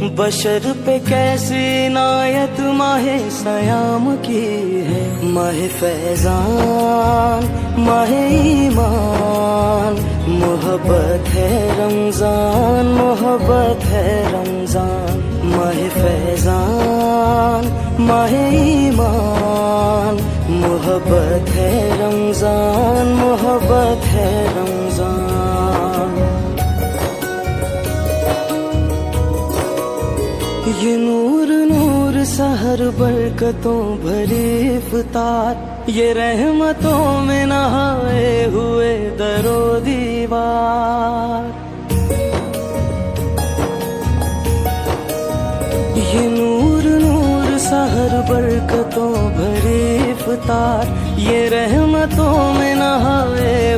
बशर पे कैसी इनायत माहे सयाम की है। माहे फैजान माहे ईमान, मोहब्बत है रमजान, मोहब्बत है रमजान। माहे फैजान माहे ईमान, मोहब्बत है रमजान, मोहब्बत है रमजान। ये नूर नूर सहर बरकतों भरी इफ्तार, ये रहमतों में नहाए हुए दरो दीवार। ये नूर नूर सहर बरकतों भरी इफ्तार, ये रहमतों में नहाए